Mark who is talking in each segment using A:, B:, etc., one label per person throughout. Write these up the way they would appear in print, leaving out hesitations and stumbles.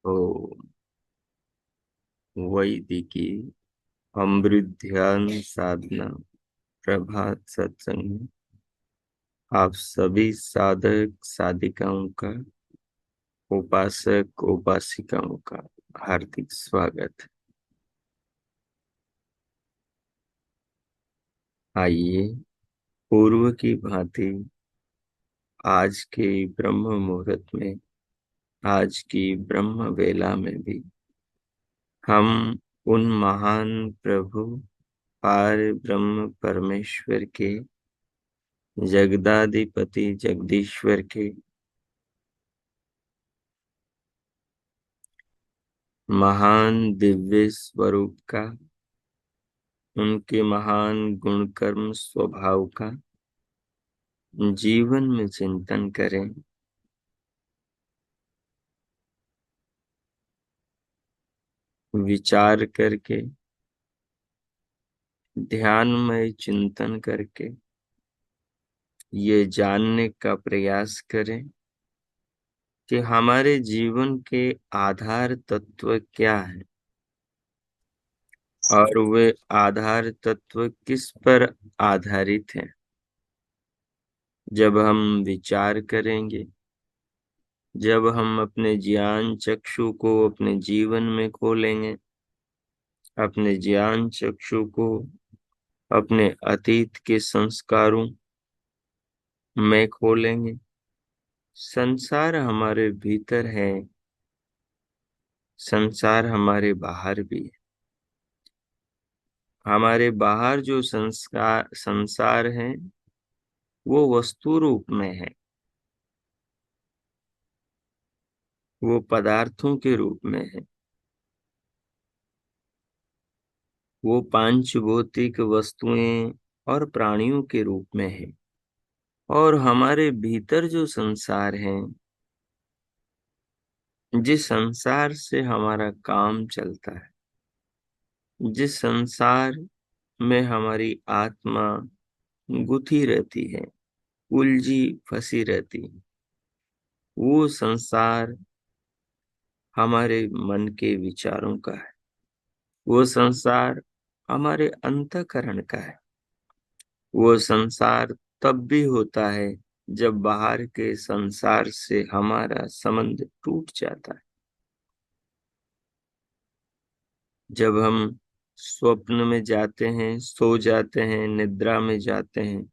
A: ओ वैदिकी अमृत ध्यान साधना प्रभात सत्संग में आप सभी साधक साधिकाओं का, उपासक उपासिकाओं का हार्दिक स्वागत। आइए पूर्व की भांति आज के ब्रह्म मुहूर्त में, आज की ब्रह्म वेला में भी हम उन महान प्रभु पार ब्रह्म परमेश्वर के, जगदाधिपति जगदीश्वर के महान दिव्य स्वरूप का, उनके महान गुण कर्म स्वभाव का जीवन में चिंतन करें। विचार करके, ध्यानमय चिंतन करके ये जानने का प्रयास करें कि हमारे जीवन के आधार तत्व क्या है और वे आधार तत्व किस पर आधारित हैं। जब हम विचार करेंगे, जब हम अपने ज्ञान चक्षु को अपने जीवन में खोलेंगे, अपने ज्ञान चक्षु को अपने अतीत के संस्कारों में खोलेंगे, संसार हमारे भीतर है, संसार हमारे बाहर भी है। हमारे बाहर जो संसार है वो वस्तु रूप में है, वो पदार्थों के रूप में है, वो पांच भौतिक वस्तुएं और प्राणियों के रूप में है। और हमारे भीतर जो संसार है, जिस संसार से हमारा काम चलता है, जिस संसार में हमारी आत्मा गुथी रहती है, उलझी फंसी रहती है, वो संसार हमारे मन के विचारों का है, वो संसार हमारे अंतःकरण का है। वो संसार तब भी होता है जब बाहर के संसार से हमारा संबंध टूट जाता है। जब हम स्वप्न में जाते हैं, सो जाते हैं, निद्रा में जाते हैं,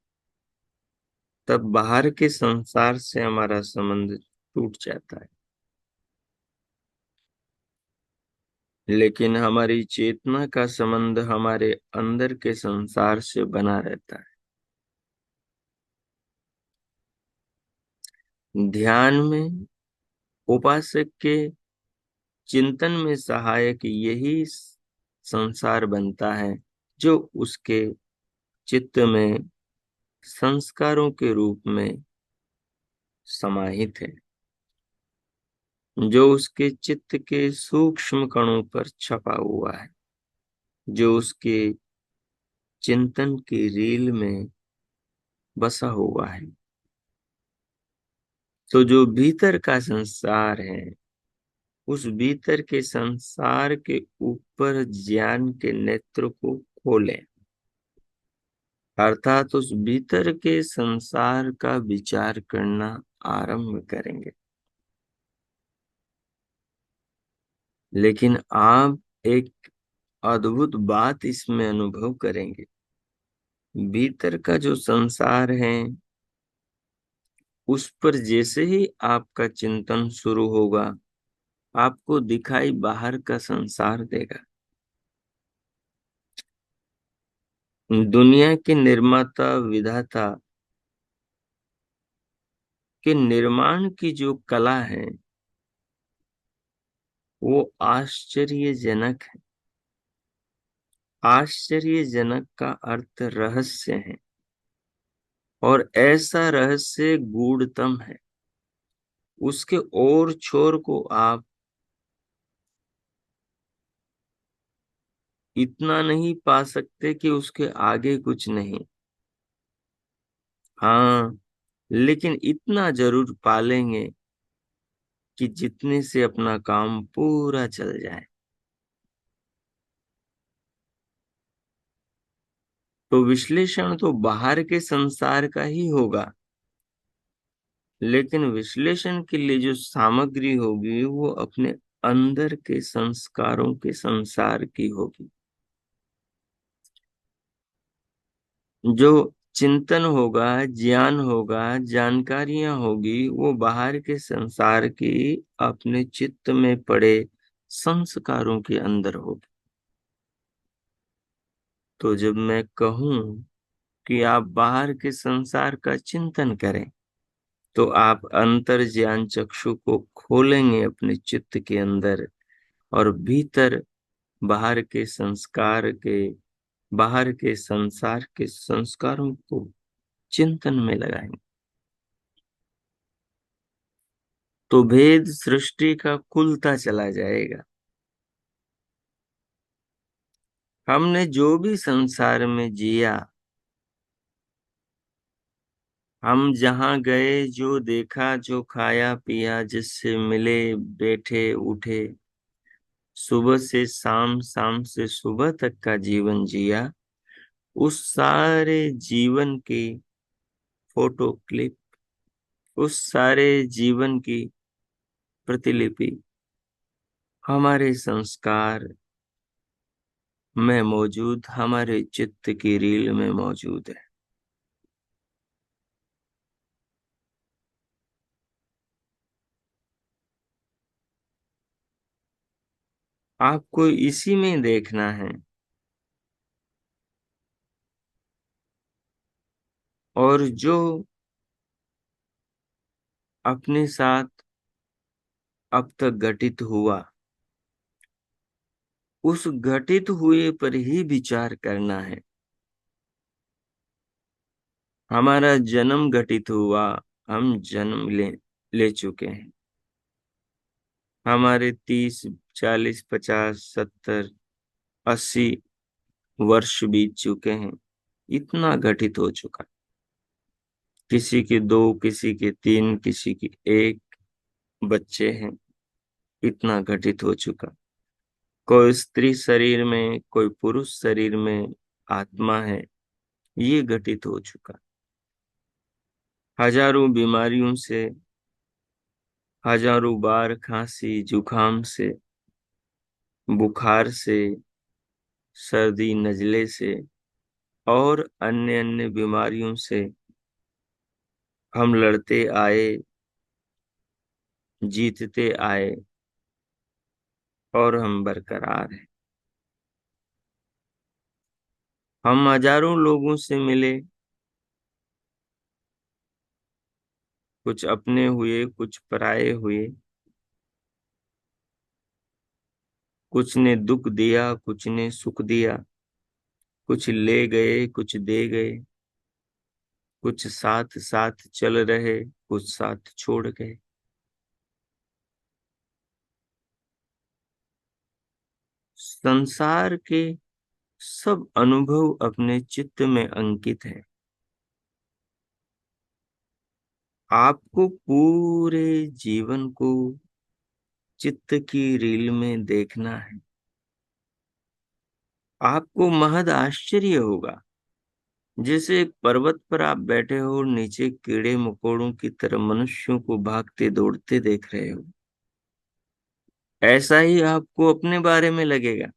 A: तब बाहर के संसार से हमारा संबंध टूट जाता है। लेकिन हमारी चेतना का संबंध हमारे अंदर के संसार से बना रहता है। ध्यान में उपासक के चिंतन में सहायक यही संसार बनता है जो उसके चित्त में संस्कारों के रूप में समाहित है, जो उसके चित्त के सूक्ष्म कणों पर छपा हुआ है, जो उसके चिंतन की रील में बसा हुआ है। तो जो भीतर का संसार है, उस भीतर के संसार के ऊपर ज्ञान के नेत्र को खोलें, अर्थात उस भीतर के संसार का विचार करना आरंभ करेंगे। लेकिन आप एक अद्भुत बात इसमें अनुभव करेंगे। भीतर का जो संसार है, उस पर जैसे ही आपका चिंतन शुरू होगा, आपको दिखाई बाहर का संसार देगा। दुनिया के निर्माता विधाता के निर्माण की जो कला है, वो आश्चर्यजनक है। आश्चर्यजनक का अर्थ रहस्य है, और ऐसा रहस्य गूढ़तम है। उसके ओर छोर को आप इतना नहीं पा सकते कि उसके आगे कुछ नहीं। हाँ, लेकिन इतना जरूर पालेंगे कि जितने से अपना काम पूरा चल जाए। तो विश्लेषण तो बाहर के संसार का ही होगा, लेकिन विश्लेषण के लिए जो सामग्री होगी वो अपने अंदर के संस्कारों के संसार की होगी। जो चिंतन होगा, ज्ञान होगा, जानकारियां होगी, वो बाहर के संसार की अपने चित्त में पड़े संस्कारों के अंदर होगी। तो जब मैं कहूं कि आप बाहर के संसार का चिंतन करें, तो आप अंतर ज्ञान चक्षु को खोलेंगे अपने चित्त के अंदर, और भीतर बाहर के संस्कार के बाहर के संसार के संस्कारों को चिंतन में लगाएंगे। तो भेद सृष्टि का खुलता चला जाएगा। हमने जो भी संसार में जिया, हम जहाँ गए, जो देखा, जो खाया पिया, जिससे मिले, बैठे उठे, सुबह से शाम, शाम से सुबह तक का जीवन जिया, उस सारे जीवन की फोटो क्लिप, उस सारे जीवन की प्रतिलिपि हमारे संस्कार में मौजूद, हमारे चित्त की रील में मौजूद है। आपको इसी में देखना है। और जो अपने साथ अब तक घटित हुआ, उस घटित हुए पर ही विचार करना है। हमारा जन्म घटित हुआ, हम जन्म ले चुके हैं। हमारे 30, 40, 50, 70, 80 वर्ष बीत चुके हैं। इतना घटित हो चुका। किसी के 2, किसी के 3, किसी के 1 बच्चे हैं। इतना घटित हो चुका। कोई स्त्री शरीर में, कोई पुरुष शरीर में आत्मा है। ये घटित हो चुका। हजारों बीमारियों से, हजारों बार खांसी जुकाम से, बुखार से, सर्दी नजले से, और अन्य अन्य बीमारियों से हम लड़ते आए, जीतते आए, और हम बरकरार हैं। हम हजारों लोगों से मिले, कुछ अपने हुए, कुछ पराये हुए। कुछ ने दुख दिया, कुछ ने सुख दिया। कुछ ले गए, कुछ दे गए। कुछ साथ साथ चल रहे, कुछ साथ छोड़ गए। संसार के सब अनुभव अपने चित्त में अंकित है। आपको पूरे जीवन को चित्त की रील में देखना है। आपको महद आश्चर्य होगा। जैसे एक पर्वत पर आप बैठे हो और नीचे कीड़े मकोड़ों की तरह मनुष्यों को भागते दौड़ते देख रहे हो। ऐसा ही आपको अपने बारे में लगेगा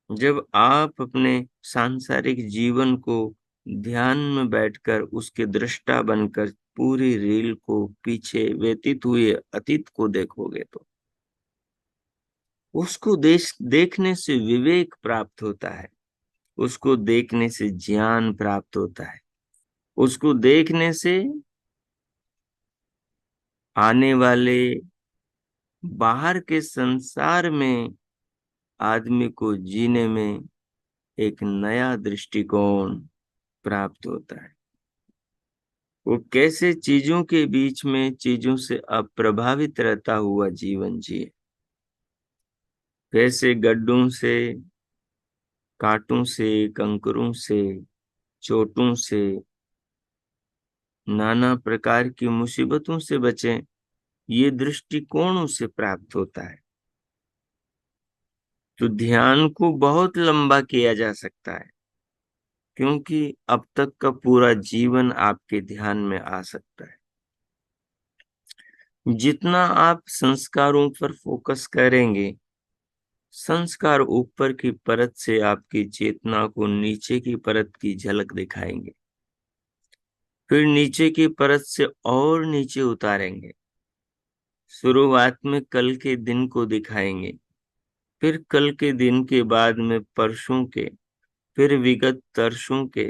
A: जब आप अपने सांसारिक जीवन को ध्यान में बैठकर उसके दृष्टा बनकर पूरी रील को, पीछे व्यतीत हुए अतीत को देखोगे। तो उसको देखने से विवेक प्राप्त होता है। उसको देखने से ज्ञान प्राप्त होता है। उसको देखने से आने वाले बाहर के संसार में आदमी को जीने में एक नया दृष्टिकोण प्राप्त होता है। वो कैसे चीजों के बीच में चीजों से अप्रभावित रहता हुआ जीवन जिए, कैसे गड्ढों से, कांटों से, कंकरों से, चोटों से नाना प्रकार की मुसीबतों से बचें, ये दृष्टिकोण उससे प्राप्त होता है। तो ध्यान को बहुत लंबा किया जा सकता है, क्योंकि अब तक का पूरा जीवन आपके ध्यान में आ सकता है। जितना आप संस्कारों पर फोकस करेंगे, संस्कार ऊपर की परत से आपकी चेतना को नीचे की परत की झलक दिखाएंगे, फिर नीचे की परत से और नीचे उतारेंगे। शुरुआत में कल के दिन को दिखाएंगे, फिर कल के दिन के बाद में परसों के, फिर विगत तरसों के।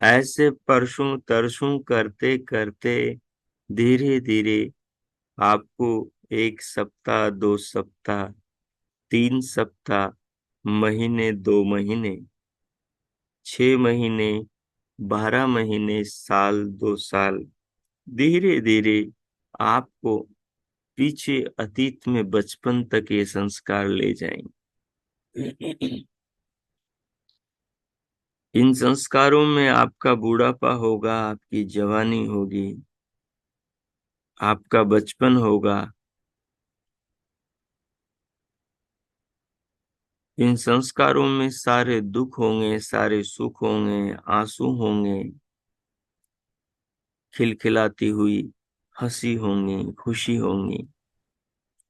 A: ऐसे परसों तरसों करते करते धीरे धीरे आपको 1 सप्ताह, 2 सप्ताह, 3 सप्ताह, महीने, 2 महीने, 6 महीने, 12 महीने, साल, 2 साल, धीरे धीरे आपको पीछे अतीत में बचपन तक ये संस्कार ले जाएंगे। इन संस्कारों में आपका बूढ़ापा होगा, आपकी जवानी होगी, आपका बचपन होगा। इन संस्कारों में सारे दुख होंगे, सारे सुख होंगे, आंसू होंगे, खिलखिलाती हुई हंसी होंगी, खुशी होंगी।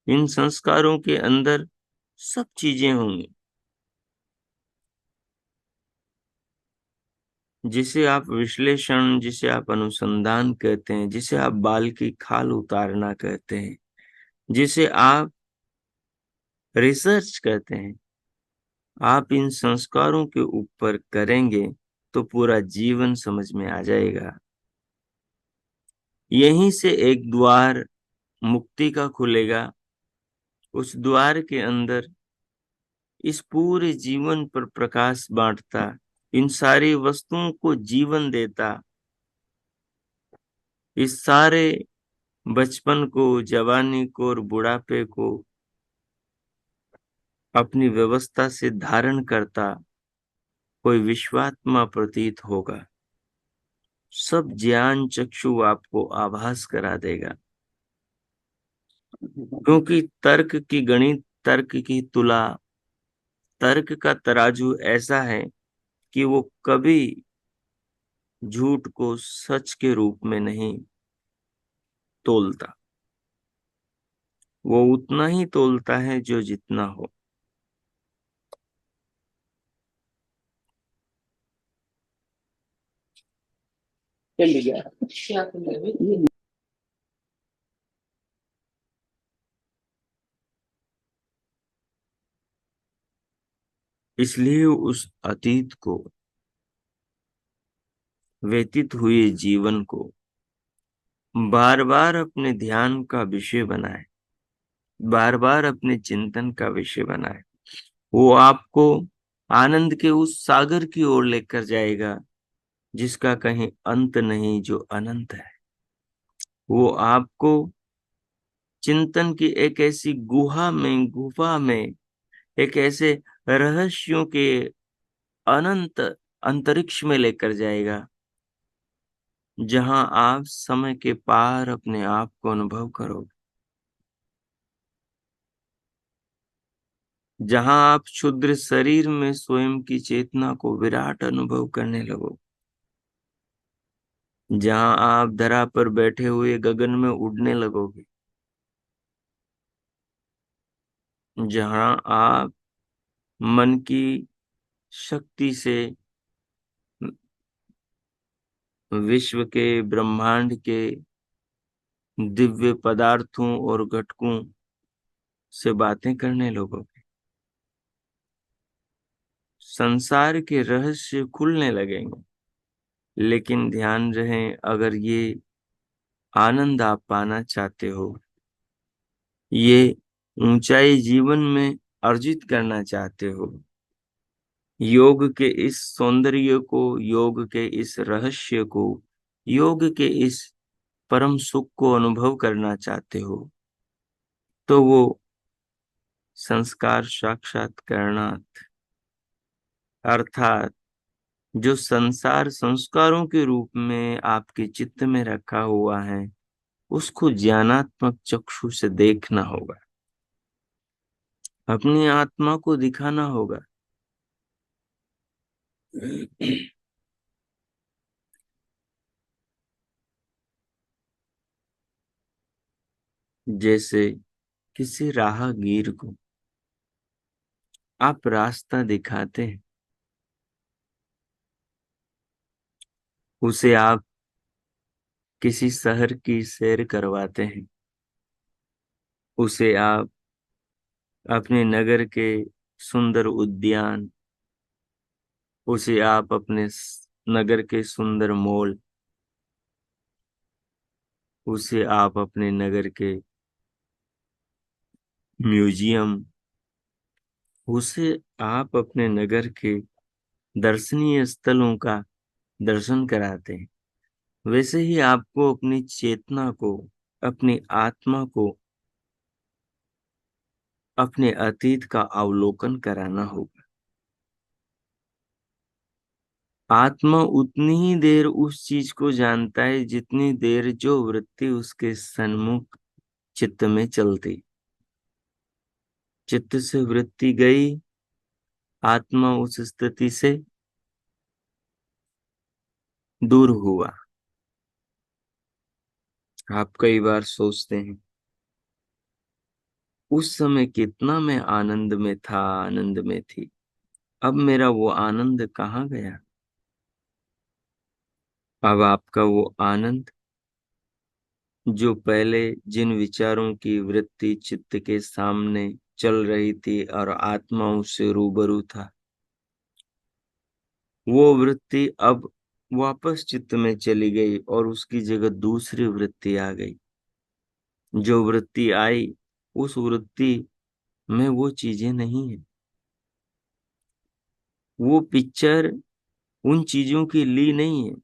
A: इन संस्कारों के अंदर सब चीजें होंगी जिसे आप विश्लेषण, जिसे आप अनुसंधान कहते हैं, जिसे आप बाल की खाल उतारना कहते हैं, जिसे आप रिसर्च कहते हैं। आप इन संस्कारों के ऊपर करेंगे तो पूरा जीवन समझ में आ जाएगा। यहीं से एक द्वार मुक्ति का खुलेगा। उस द्वार के अंदर इस पूरे जीवन पर प्रकाश बांटता, इन सारी वस्तुओं को जीवन देता, इस सारे बचपन को, जवानी को और बुढ़ापे को अपनी व्यवस्था से धारण करता कोई विश्वात्मा प्रतीत होगा। सब ज्ञान चक्षु आपको आभास करा देगा, क्योंकि तर्क की गणित, तर्क की तुला, तर्क का तराजू ऐसा है कि वो कभी झूठ को सच के रूप में नहीं तोलता। वो उतना ही तोलता है जो जितना हो। इसलिए उस अतीत को, व्यतीत हुए जीवन को बार बार अपने ध्यान का विषय बनाए, बार बार अपने चिंतन का विषय बनाए। वो आपको आनंद के उस सागर की ओर लेकर जाएगा जिसका कहीं अंत नहीं, जो अनंत है। वो आपको चिंतन की एक ऐसी गुफा में, एक ऐसे रहस्यों के अनंत अंतरिक्ष में लेकर जाएगा, जहां आप समय के पार अपने आप को अनुभव करोगे, जहां आप क्षुद्र शरीर में स्वयं की चेतना को विराट अनुभव करने लगोगे, जहां आप धरा पर बैठे हुए गगन में उड़ने लगोगे, जहां आप मन की शक्ति से विश्व के, ब्रह्मांड के दिव्य पदार्थों और घटकों से बातें करने लगोगे। संसार के रहस्य खुलने लगेंगे। लेकिन ध्यान रहे, अगर ये आनंद आप पाना चाहते हो, ये ऊंचाई जीवन में अर्जित करना चाहते हो, योग के इस सौंदर्य को, योग के इस रहस्य को, योग के इस परम सुख को अनुभव करना चाहते हो, तो वो संस्कार साक्षात्कारनाथ, अर्थात जो संसार संस्कारों के रूप में आपके चित्त में रखा हुआ है, उसको ज्ञानात्मक चक्षु से देखना होगा, अपनी आत्मा को दिखाना होगा। जैसे किसी राहगीर को आप रास्ता दिखाते हैं, उसे आप किसी शहर की सैर करवाते हैं, उसे आप अपने नगर के सुंदर उद्यान, उसे आप अपने नगर के सुंदर मॉल, उसे आप अपने नगर के म्यूजियम, उसे आप अपने नगर के दर्शनीय स्थलों का दर्शन कराते हैं। वैसे ही आपको अपनी चेतना को, अपनी आत्मा को, अपने अतीत का अवलोकन कराना होगा। आत्मा उतनी ही देर उस चीज को जानता है जितनी देर जो वृत्ति उसके सन्मुख चित्त में चलती। चित्त से वृत्ति गई, आत्मा उस स्थिति से दूर हुआ। आप कई बार सोचते हैं, उस समय कितना मैं आनंद में था, आनंद में थी, अब मेरा वो आनंद कहाँ गया। अब आपका वो आनंद, जो पहले जिन विचारों की वृत्ति चित्त के सामने चल रही थी और आत्मा उससे रूबरू था, वो वृत्ति अब वापस चित्त में चली गई और उसकी जगह दूसरी वृत्ति आ गई। जो वृत्ति आई, उस वृत्ति में वो चीजें नहीं है। वो पिक्चर उन चीजों की ली नहीं है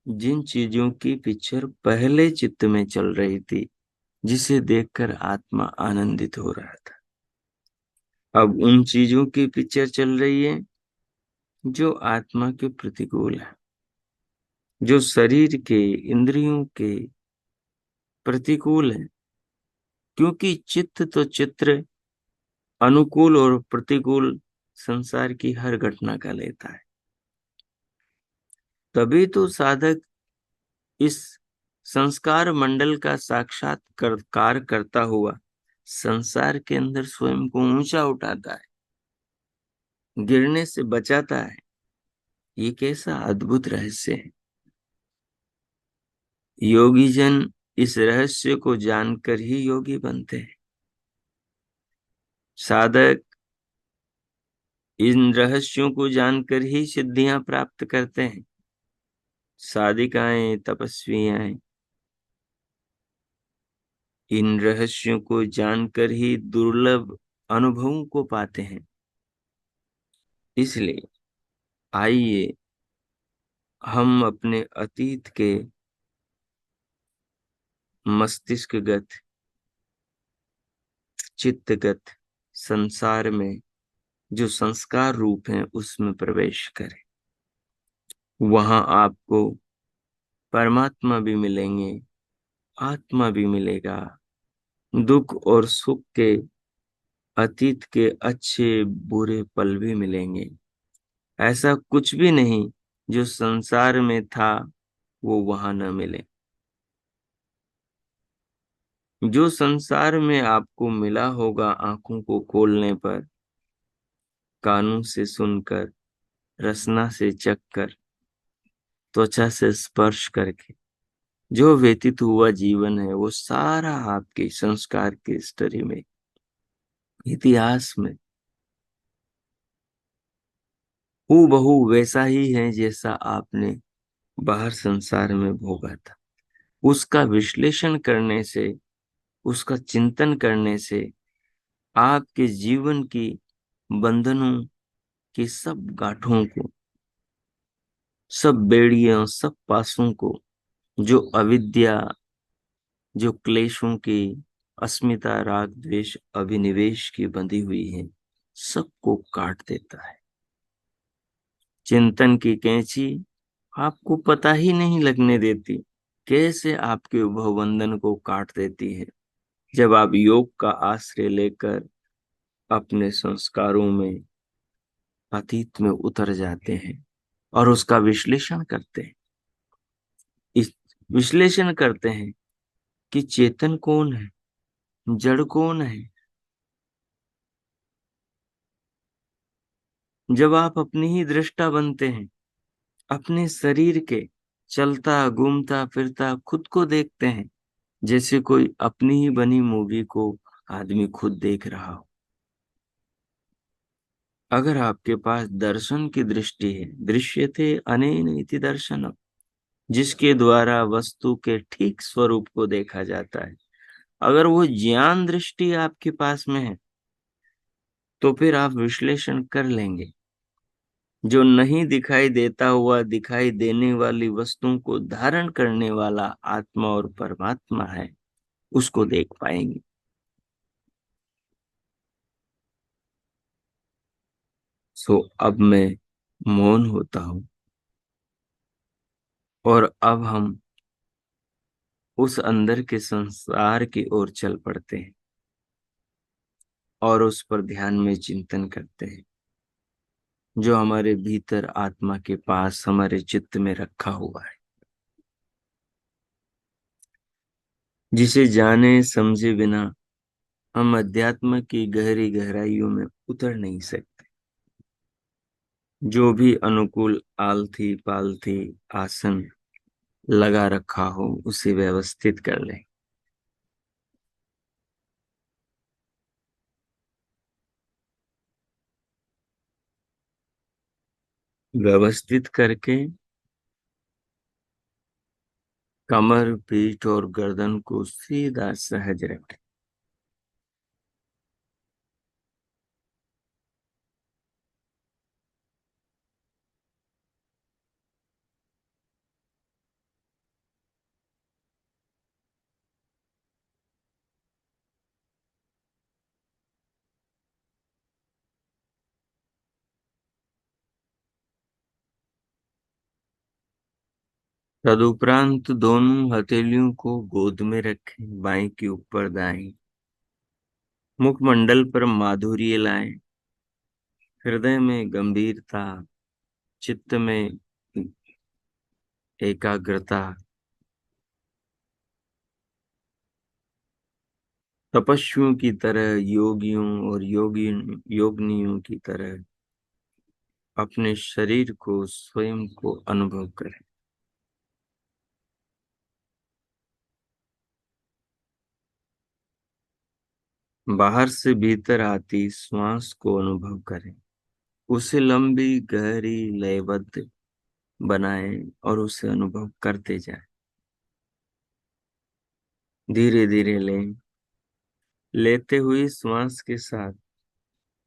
A: जिन चीजों की पिक्चर पहले चित्त में चल रही थी, जिसे देखकर आत्मा आनंदित हो रहा था। अब उन चीजों की पिक्चर चल रही है जो आत्मा के प्रतिकूल है, जो शरीर के, इंद्रियों के प्रतिकूल है। क्योंकि चित्त तो चित्र अनुकूल और प्रतिकूल संसार की हर घटना का लेता है। तभी तो साधक इस संस्कार मंडल का साक्षात्कार करता हुआ संसार के अंदर स्वयं को ऊंचा उठाता है, गिरने से बचाता है। ये कैसा अद्भुत रहस्य है। योगी जन इस रहस्य को जानकर ही योगी बनते हैं। साधक इन रहस्यों को जानकर ही सिद्धियां प्राप्त करते हैं। साधिकाएं, तपस्वियां इन रहस्यों को जानकर ही दुर्लभ अनुभवों को पाते हैं। इसलिए आइए हम अपने अतीत के मस्तिष्कगत, चित्तगत संसार में जो संस्कार रूप हैं उसमें प्रवेश करें। वहां आपको परमात्मा भी मिलेंगे, आत्मा भी मिलेगा, दुख और सुख के, अतीत के अच्छे बुरे पल भी मिलेंगे। ऐसा कुछ भी नहीं जो संसार में था वो वहां न मिले। जो संसार में आपको मिला होगा आंखों को खोलने पर, कानों से सुनकर, रसना से चखकर, त्वचा से स्पर्श करके जो व्यतीत हुआ जीवन है, वो सारा आपके संस्कार की हिस्ट्री में, इतिहास में हूबहू वैसा ही है जैसा आपने बाहर संसार में भोगा था। उसका विश्लेषण करने से, उसका चिंतन करने से आपके जीवन की बंधनों की सब गांठों को, सब बेड़ियों, सब पासों को, जो अविद्या, जो क्लेशों की, अस्मिता, राग, द्वेष, अभिनिवेश की बंधी हुई है, सबको काट देता है। चिंतन की कैंची आपको पता ही नहीं लगने देती कैसे आपके भवबंधन को काट देती है। जब आप योग का आश्रय लेकर अपने संस्कारों में, अतीत में उतर जाते हैं और उसका विश्लेषण करते हैं, इस विश्लेषण करते हैं कि चेतन कौन है, जड़ कौन है। जब आप अपनी ही दृष्टा बनते हैं, अपने शरीर के चलता घूमता फिरता खुद को देखते हैं, जैसे कोई अपनी ही बनी मूवी को आदमी खुद देख रहा हो। अगर आपके पास दर्शन की दृष्टि है, दृश्यते अनेन इति दर्शनम, जिसके द्वारा वस्तु के ठीक स्वरूप को देखा जाता है, अगर वो ज्ञान दृष्टि आपके पास में है, तो फिर आप विश्लेषण कर लेंगे। जो नहीं दिखाई देता हुआ दिखाई देने वाली वस्तुओं को धारण करने वाला आत्मा और परमात्मा है, उसको देख पाएंगे। सो अब मैं मौन होता हूं और अब हम उस अंदर के संसार की ओर चल पड़ते हैं और उस पर ध्यान में चिंतन करते हैं, जो हमारे भीतर आत्मा के पास हमारे चित्त में रखा हुआ है, जिसे जाने समझे बिना हम अध्यात्म की गहरी गहराइयों में उतर नहीं सकते। जो भी अनुकूल आलथी पालथी आसन लगा रखा हो, उसे व्यवस्थित कर लें। व्यवस्थित करके कमर, पीठ और गर्दन को सीधा सहज रखें। तदुपरांत दोनों हथेलियों को गोद में रखें, बाएं के ऊपर दाएं। मुखमंडल पर माधुर्य लाएं, हृदय में गंभीरता, चित्त में एकाग्रता। तपस्वियों की तरह, योगियों और योगनियों की तरह अपने शरीर को, स्वयं को अनुभव करें। बाहर से भीतर आती श्वास को अनुभव करें, उसे लंबी गहरी लयबद्ध बनाएं और उसे अनुभव करते जाएं। धीरे धीरे लें, लेते हुए श्वास के साथ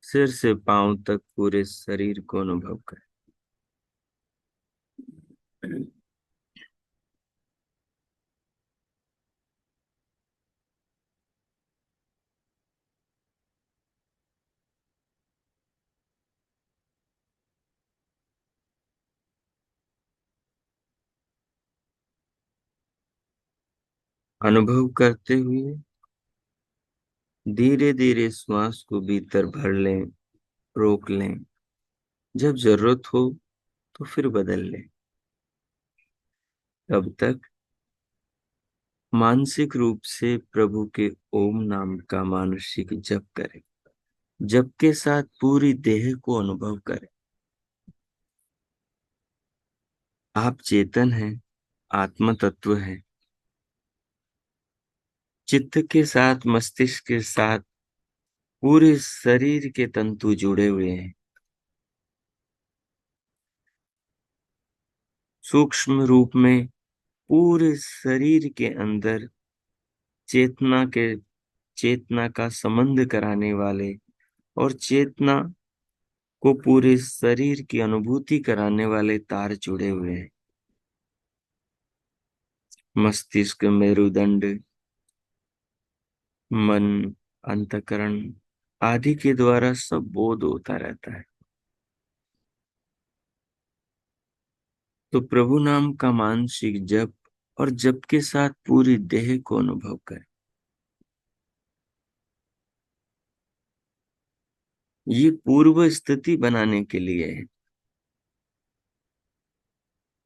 A: सिर से पांव तक पूरे शरीर को अनुभव करें। अनुभव करते हुए धीरे धीरे श्वास को भीतर भर लें, रोक लें। जब जरूरत हो तो फिर बदल लें। तब तक मानसिक रूप से प्रभु के ओम नाम का मानसिक जप करें। जप के साथ पूरी देह को अनुभव करें। आप चेतन हैं, आत्म तत्व है। चित्त के साथ, मस्तिष्क के साथ पूरे शरीर के तंतु जुड़े हुए हैं। सूक्ष्म रूप में पूरे शरीर के अंदर चेतना के चेतना का संबंध कराने वाले और चेतना को पूरे शरीर की अनुभूति कराने वाले तार जुड़े हुए हैं। मस्तिष्क, मेरुदंड, मन, अंतःकरण आदि के द्वारा सब बोध होता रहता है। तो प्रभु नाम का मानसिक जप और जप के साथ पूरी देह को अनुभव करें। ये पूर्व स्थिति बनाने के लिए है,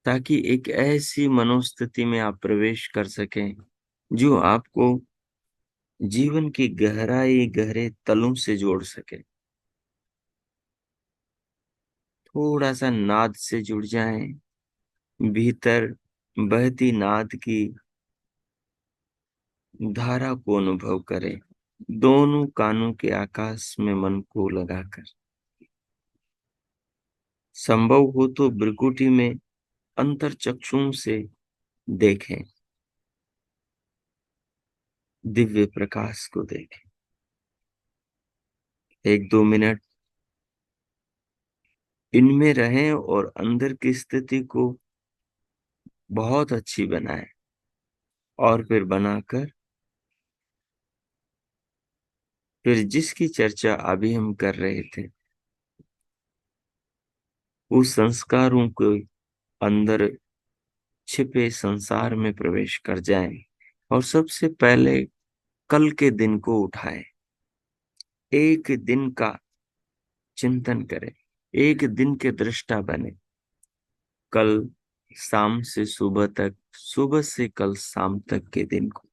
A: ताकि एक ऐसी मनोस्थिति में आप प्रवेश कर सकें जो आपको जीवन की गहराई, गहरे तलों से जोड़ सके। थोड़ा सा नाद से जुड़ जाएं, भीतर बहती नाद की धारा को अनुभव करें, दोनों कानों के आकाश में मन को लगाकर। संभव हो तो भृकुटी में अंतर चक्षुओं से देखें, दिव्य प्रकाश को देखें। 1-2 मिनट इनमें रहें और अंदर की स्थिति को बहुत अच्छी बनाएं, और फिर बनाकर फिर जिसकी चर्चा अभी हम कर रहे थे, उस संस्कारों को अंदर छिपे संसार में प्रवेश कर जाएं और सबसे पहले कल के दिन को उठाएं। एक दिन का चिंतन करें, एक दिन के दृष्टा बने। कल शाम से सुबह तक, सुबह से कल शाम तक के दिन को,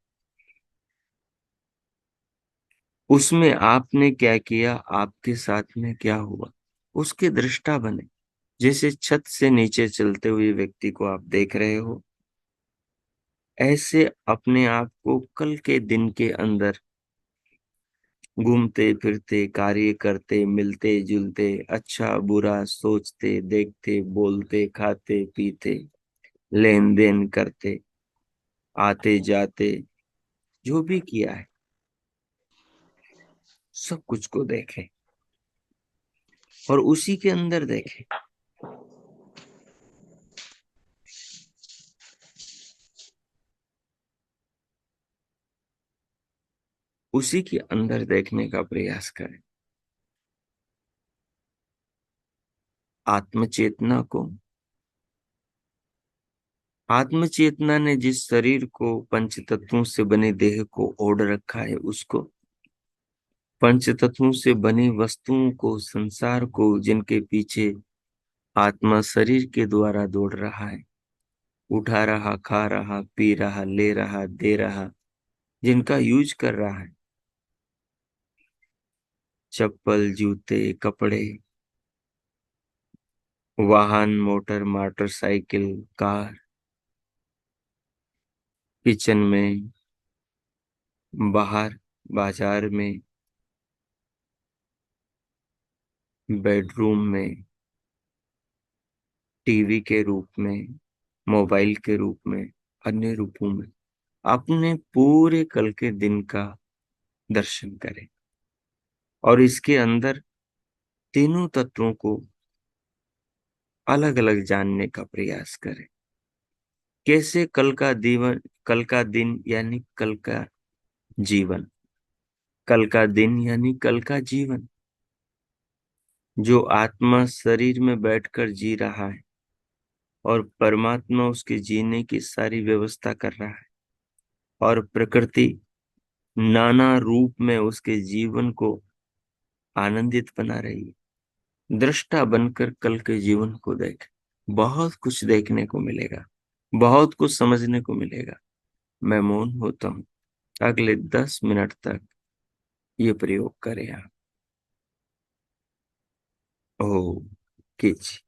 A: उसमें आपने क्या किया, आपके साथ में क्या हुआ, उसके दृष्टा बने। जैसे छत से नीचे चलते हुए व्यक्ति को आप देख रहे हो, ऐसे अपने आप को कल के दिन के अंदर घूमते फिरते, कार्य करते, मिलते जुलते, अच्छा बुरा सोचते, देखते, बोलते, खाते पीते, लेन देन करते, आते जाते, जो भी किया है सब कुछ को देखें और उसी के अंदर देखें। उसी के अंदर देखने का प्रयास करें। आत्मचेतना को, आत्मचेतना ने जिस शरीर को पंच तत्वों से बने देह को ओढ़ रखा है, उसको, पंच तत्वों से बनी वस्तुओं को, संसार को, जिनके पीछे आत्मा शरीर के द्वारा दौड़ रहा है, उठा रहा, खा रहा, पी रहा, ले रहा, दे रहा, जिनका यूज कर रहा है, चप्पल, जूते, कपड़े, वाहन, मोटर, मोटरसाइकिल, कार, किचन में, बाहर बाजार में, बेडरूम में, टीवी के रूप में, मोबाइल के रूप में, अन्य रूपों में अपने पूरे कल के दिन का दर्शन करें और इसके अंदर तीनों तत्वों को अलग अलग जानने का प्रयास करें। कैसे कल का दिन यानी कल का जीवन, कल का दिन यानी कल का जीवन, जो आत्मा शरीर में बैठकर जी रहा है और परमात्मा उसके जीने की सारी व्यवस्था कर रहा है, और प्रकृति नाना रूप में उसके जीवन को आनंदित बना रही है। दृष्टा बनकर कल के जीवन को देख, बहुत कुछ देखने को मिलेगा, बहुत कुछ समझने को मिलेगा। मैं मौन होता हूँ, अगले 10 मिनट तक ये प्रयोग करें आप। ओ कीजिए।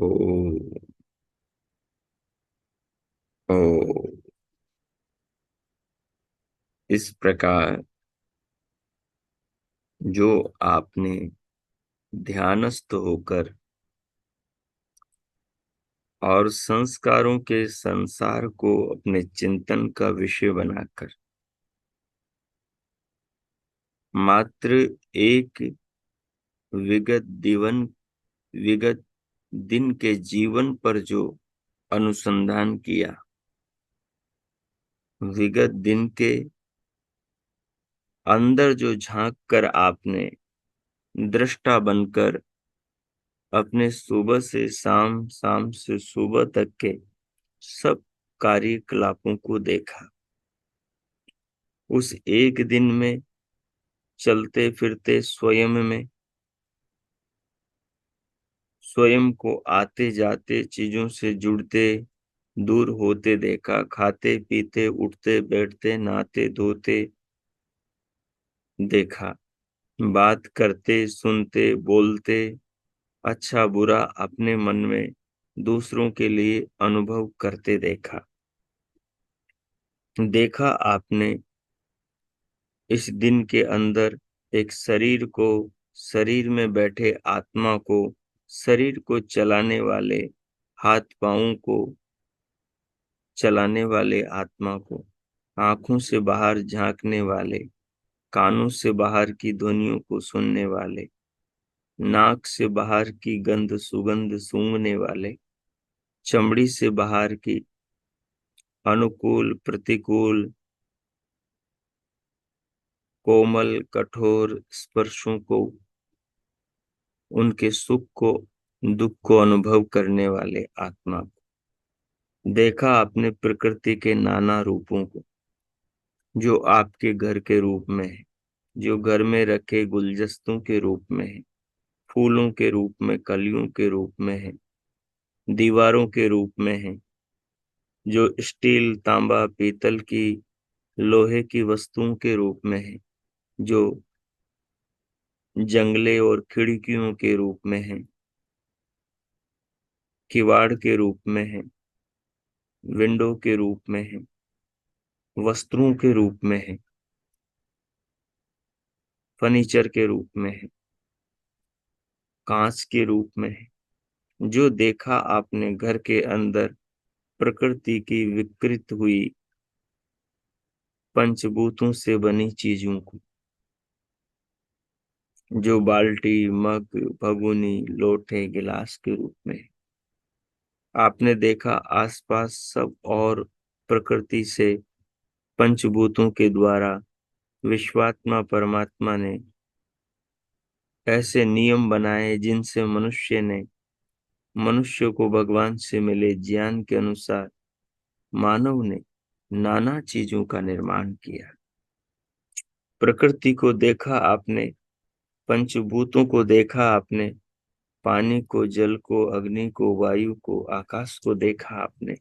A: ओ, ओ, इस प्रकार जो आपने ध्यानस्थ होकर और संस्कारों के संसार को अपने चिंतन का विषय बनाकर मात्र एक विगत जीवन विगत दिन के जीवन पर जो अनुसंधान किया, विगत दिन के अंदर जो झांक कर आपने दृष्टा बनकर अपने सुबह से शाम, शाम से सुबह तक के सब कार्यकलापों को देखा, उस एक दिन में चलते फिरते स्वयं को आते जाते चीजों से जुड़ते दूर होते देखा, खाते पीते उठते बैठते नहाते धोते देखा, बात करते सुनते बोलते अच्छा बुरा अपने मन में दूसरों के लिए अनुभव करते देखा। देखा आपने इस दिन के अंदर एक शरीर को, शरीर में बैठे आत्मा को, शरीर को चलाने वाले हाथ पांवों को, चलाने वाले आत्मा को, आंखों से बाहर झांकने वाले, कानों से बाहर की ध्वनियों को सुनने वाले, नाक से बाहर की गंध सुगंध सूंघने वाले, चमड़ी से बाहर की अनुकूल प्रतिकूल कोमल कठोर स्पर्शों को, उनके सुख को दुख को अनुभव करने वाले आत्मा को। देखा आपने प्रकृति के नाना रूपों को, जो आपके घर के रूप में है, जो घर में रखे गुलदस्तों के रूप में है, फूलों के रूप में, कलियों के रूप में है, दीवारों के रूप में है, जो स्टील तांबा पीतल की लोहे की वस्तुओं के रूप में है, जो जंगले और खिड़कियों के रूप में है, किवाड़ के रूप में है, विंडो के रूप में है, वस्त्रों के रूप में है, फर्नीचर के रूप में है, कांच के रूप में है। जो देखा आपने घर के अंदर प्रकृति की विकृत हुई पंचभूतों से बनी चीजों को, जो बाल्टी मग भगोनी लोटे गिलास के रूप में है। आपने देखा आसपास सब और प्रकृति से पंचभूतों के द्वारा विश्वात्मा परमात्मा ने ऐसे नियम बनाए जिनसे मनुष्य को भगवान से मिले ज्ञान के अनुसार मानव ने नाना चीजों का निर्माण किया। प्रकृति को देखा आपने, पंचभूतों को देखा आपने, पानी को, जल को, अग्नि को, वायु को, आकाश को देखा आपने।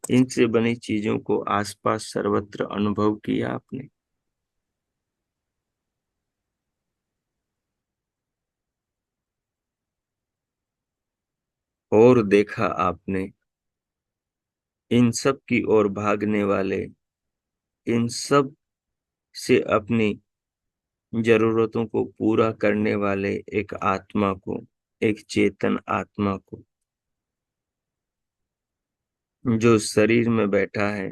A: इनसे बनी चीजों को आसपास सर्वत्र अनुभव किया आपने। और देखा आपने इन सब की ओर भागने वाले, इन सब से अपनी जरूरतों को पूरा करने वाले एक आत्मा को, एक चेतन आत्मा को, जो शरीर में बैठा है।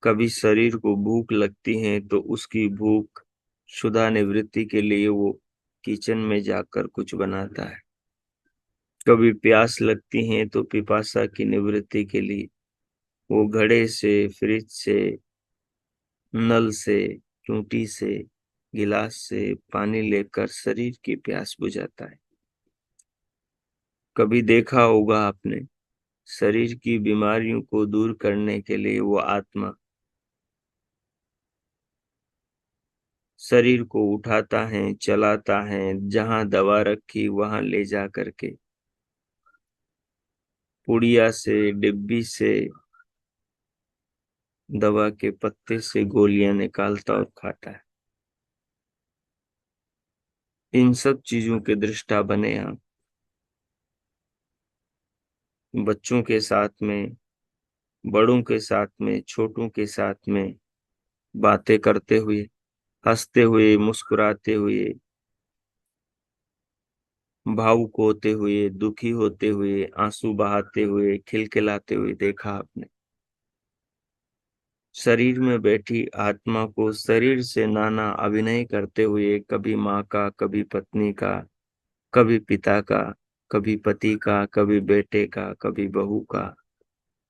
A: कभी शरीर को भूख लगती है तो उसकी भूख क्षुधा निवृत्ति के लिए वो किचन में जाकर कुछ बनाता है। कभी प्यास लगती है तो पिपासा की निवृत्ति के लिए वो घड़े से, फ्रिज से, नल से, टूटी से, गिलास से पानी लेकर शरीर की प्यास बुझाता है। कभी देखा होगा आपने, शरीर की बीमारियों को दूर करने के लिए वो आत्मा शरीर को उठाता है, चलाता है, जहां दवा रखी वहां ले जा करके पुड़िया से, डिब्बी से, दवा के पत्ते से गोलियां निकालता और खाता है। इन सब चीजों के दृष्टा बने आप। बच्चों के साथ में, बड़ों के साथ में, छोटों के साथ में बातें करते हुए, हंसते हुए, मुस्कुराते हुए, भावुक होते हुए, दुखी होते हुए, आंसू बहाते हुए, खिलखिलाते हुए देखा आपने। शरीर में बैठी आत्मा को शरीर से नाना अभिनय करते हुए, कभी माँ का, कभी पत्नी का, कभी पिता का, कभी पति का, कभी बेटे का, कभी बहू का,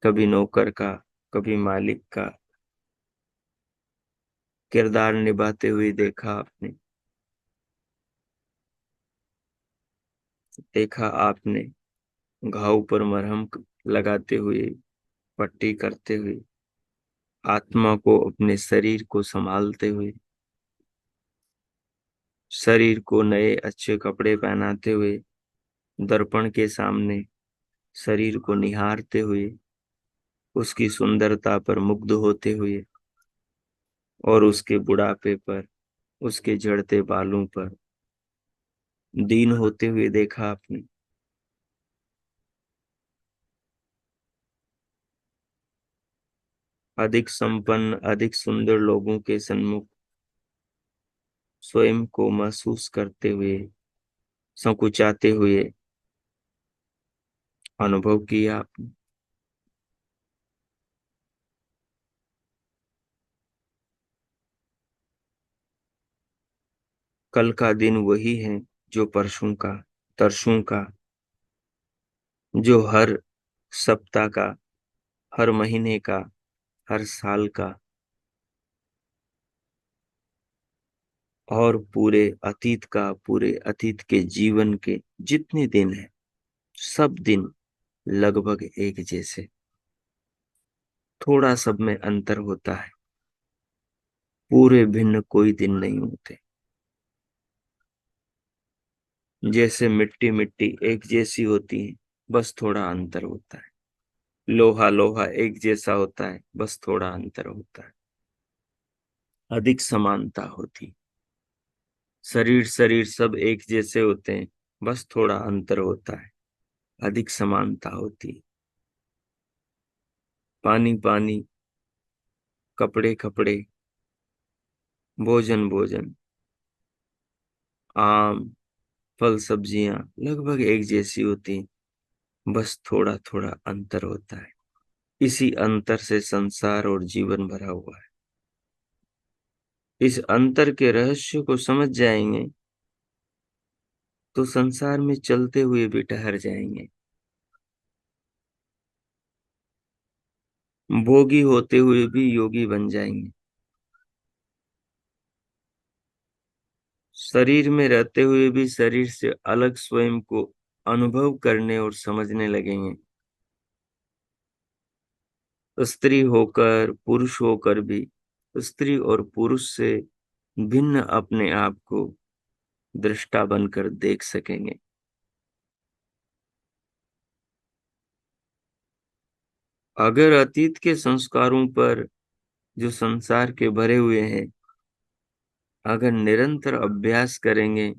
A: कभी नौकर का, कभी मालिक का किरदार निभाते हुए देखा आपने। देखा आपने घाव पर मरहम लगाते हुए, पट्टी करते हुए, आत्मा को अपने शरीर को संभालते हुए, शरीर को नए अच्छे कपड़े पहनाते हुए, दर्पण के सामने शरीर को निहारते हुए, उसकी सुंदरता पर मुग्ध होते हुए और उसके बुढ़ापे पर, उसके झड़ते बालों पर दीन होते हुए देखा आपने। अधिक संपन्न, अधिक सुंदर लोगों के सन्मुख स्वयं को महसूस करते हुए, संकुचाते हुए अनुभव किया आपने। कल का दिन वही है जो परसों का, तरसों का, जो हर सप्ताह का, हर महीने का, हर साल का और पूरे अतीत के जीवन के जितने दिन हैं, सब दिन लगभग एक जैसे। थोड़ा सब में अंतर होता है, पूरे भिन्न कोई दिन नहीं होते। जैसे मिट्टी मिट्टी एक जैसी होती है, बस थोड़ा अंतर होता है। लोहा लोहा एक जैसा होता है, बस थोड़ा अंतर होता है। अधिक समानता होती। शरीर शरीर सब एक जैसे होते हैं, बस थोड़ा अंतर होता है, अधिक समानता होती। पानी पानी, कपड़े कपड़े, भोजन भोजन, आम, फल सब्जियां लगभग एक जैसी होती हैं, बस थोड़ा थोड़ा अंतर होता है। इसी अंतर से संसार और जीवन भरा हुआ है। इस अंतर के रहस्य को समझ जाएंगे तो संसार में चलते हुए भी ठहर जाएंगे। भोगी होते हुए भी योगी बन जाएंगे। शरीर में रहते हुए भी शरीर से अलग स्वयं को अनुभव करने और समझने लगेंगे। स्त्री होकर, पुरुष होकर भी स्त्री और पुरुष से भिन्न अपने आप को दृष्टा बनकर देख सकेंगे। अगर अतीत के संस्कारों पर जो संसार के भरे हुए हैं, अगर निरंतर अभ्यास करेंगे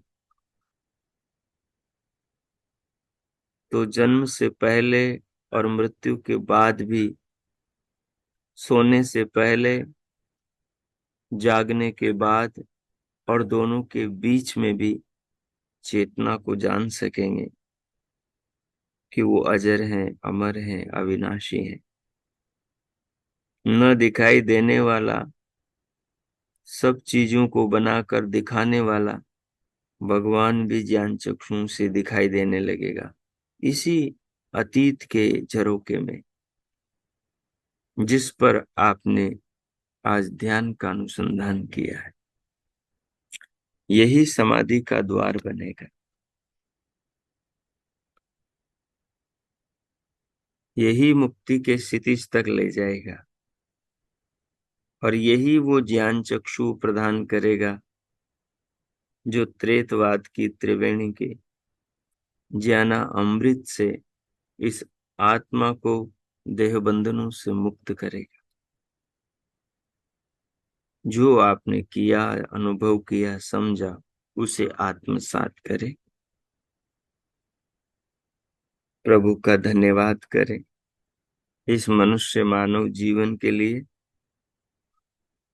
A: तो जन्म से पहले और मृत्यु के बाद भी, सोने से पहले, जागने के बाद और दोनों के बीच में भी चेतना को जान सकेंगे कि वो अजर हैं, अमर हैं, अविनाशी हैं। न दिखाई देने वाला, सब चीजों को बनाकर दिखाने वाला भगवान भी ज्ञान चक्षु से दिखाई देने लगेगा, इसी अतीत के झरोखे में, जिस पर आपने आज ध्यान का अनुसंधान किया है। यही समाधि का द्वार बनेगा। यही मुक्ति के क्षितिज तक ले जाएगा और यही वो ज्ञान चक्षु प्रदान करेगा जो त्रेतवाद की त्रिवेणी के ज्ञाना अमृत से इस आत्मा को देह बंधनों से मुक्त करेगा। जो आपने किया, अनुभव किया, समझा, उसे आत्मसात करे। प्रभु का धन्यवाद करें इस मनुष्य मानव जीवन के लिए,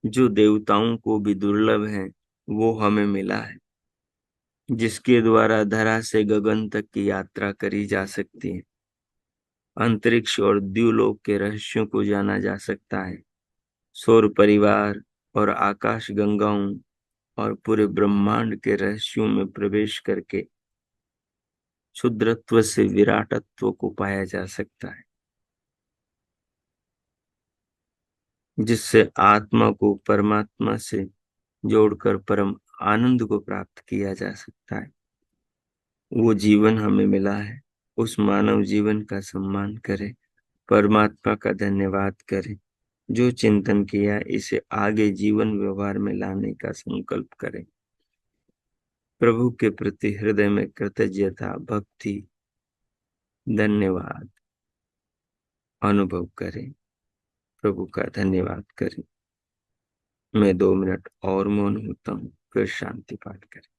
A: जो देवताओं को भी दुर्लभ है, वो हमें मिला है, जिसके द्वारा धरा से गगन तक की यात्रा करी जा सकती है, अंतरिक्ष और द्युलोक के रहस्यों को जाना जा सकता है, सौर परिवार और आकाश गंगाओं और पूरे ब्रह्मांड के रहस्यों में प्रवेश करके क्षुद्रत्व से विराटत्व को पाया जा सकता है, जिससे आत्मा को परमात्मा से जोड़कर परम आनंद को प्राप्त किया जा सकता है। वो जीवन हमें मिला है, उस मानव जीवन का सम्मान करें, परमात्मा का धन्यवाद करें, जो चिंतन किया इसे आगे जीवन व्यवहार में लाने का संकल्प करें। प्रभु के प्रति हृदय में कृतज्ञता, भक्ति, धन्यवाद अनुभव करें, प्रभु का धन्यवाद करें। मैं 2 मिनट और मौन होता हूँ, फिर शांति पाठ करें।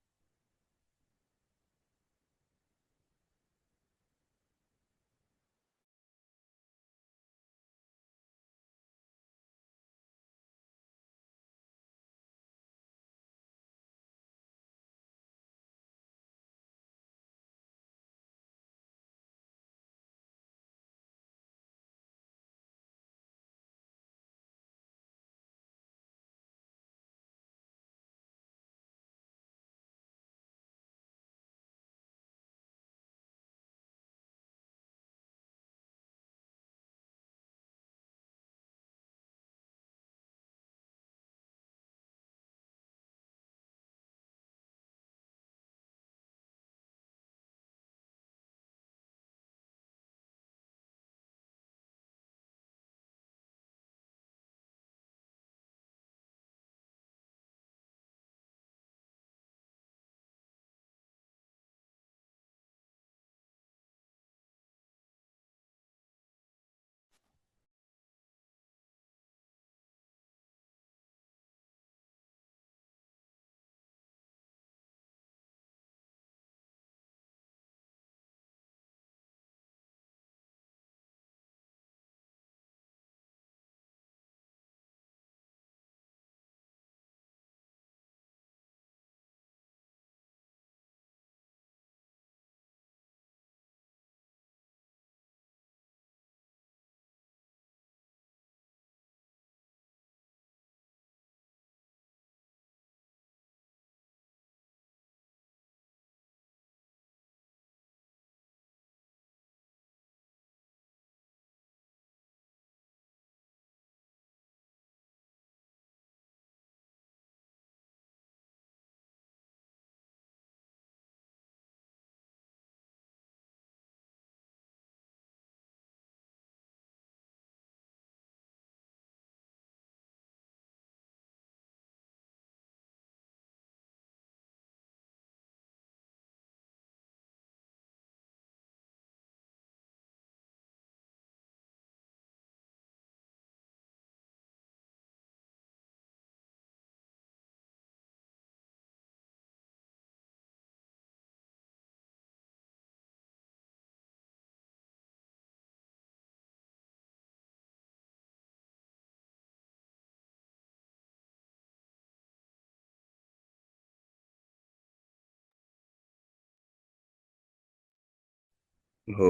A: हो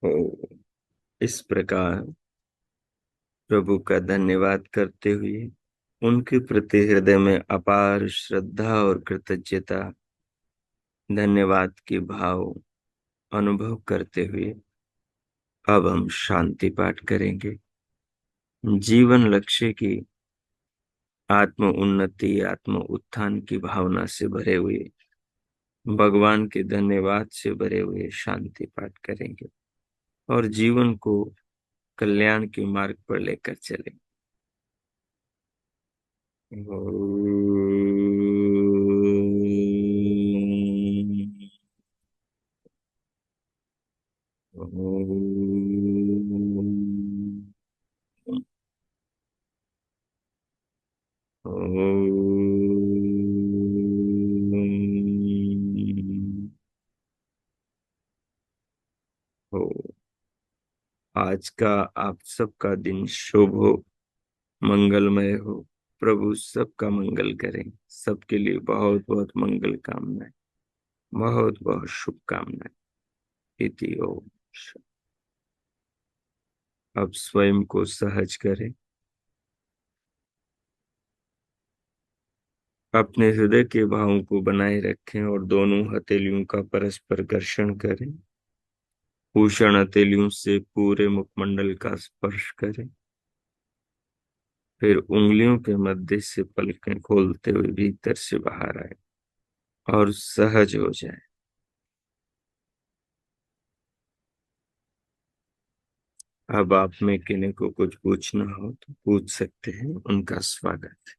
A: हो इस प्रकार प्रभु का धन्यवाद करते हुए, उनके प्रति हृदय में अपार श्रद्धा और कृतज्ञता, धन्यवाद के भाव अनुभव करते हुए अब हम शांति पाठ करेंगे। जीवन लक्ष्य की आत्म उन्नति, आत्म उत्थान की भावना से भरे हुए, भगवान के धन्यवाद से भरे हुए शांति पाठ करेंगे और जीवन को कल्याण के मार्ग पर लेकर चलेंगे। आज का आप सबका दिन शुभ हो, मंगलमय हो। प्रभु सबका मंगल करें। सबके लिए बहुत बहुत मंगल कामनाएं, बहुत बहुत शुभकामनाएं। इति ओम। अब स्वयं को सहज करें। अपने हृदय के भावों को बनाए रखें और दोनों हथेलियों का परस्पर घर्षण करें। भूषण हथेलियों से पूरे मुखमंडल का स्पर्श करें। फिर उंगलियों के मध्य से पलकें खोलते हुए भीतर से बाहर आए और सहज हो जाए। अब आप में किन्हीं को कुछ पूछना हो तो पूछ सकते हैं। उनका स्वागत है।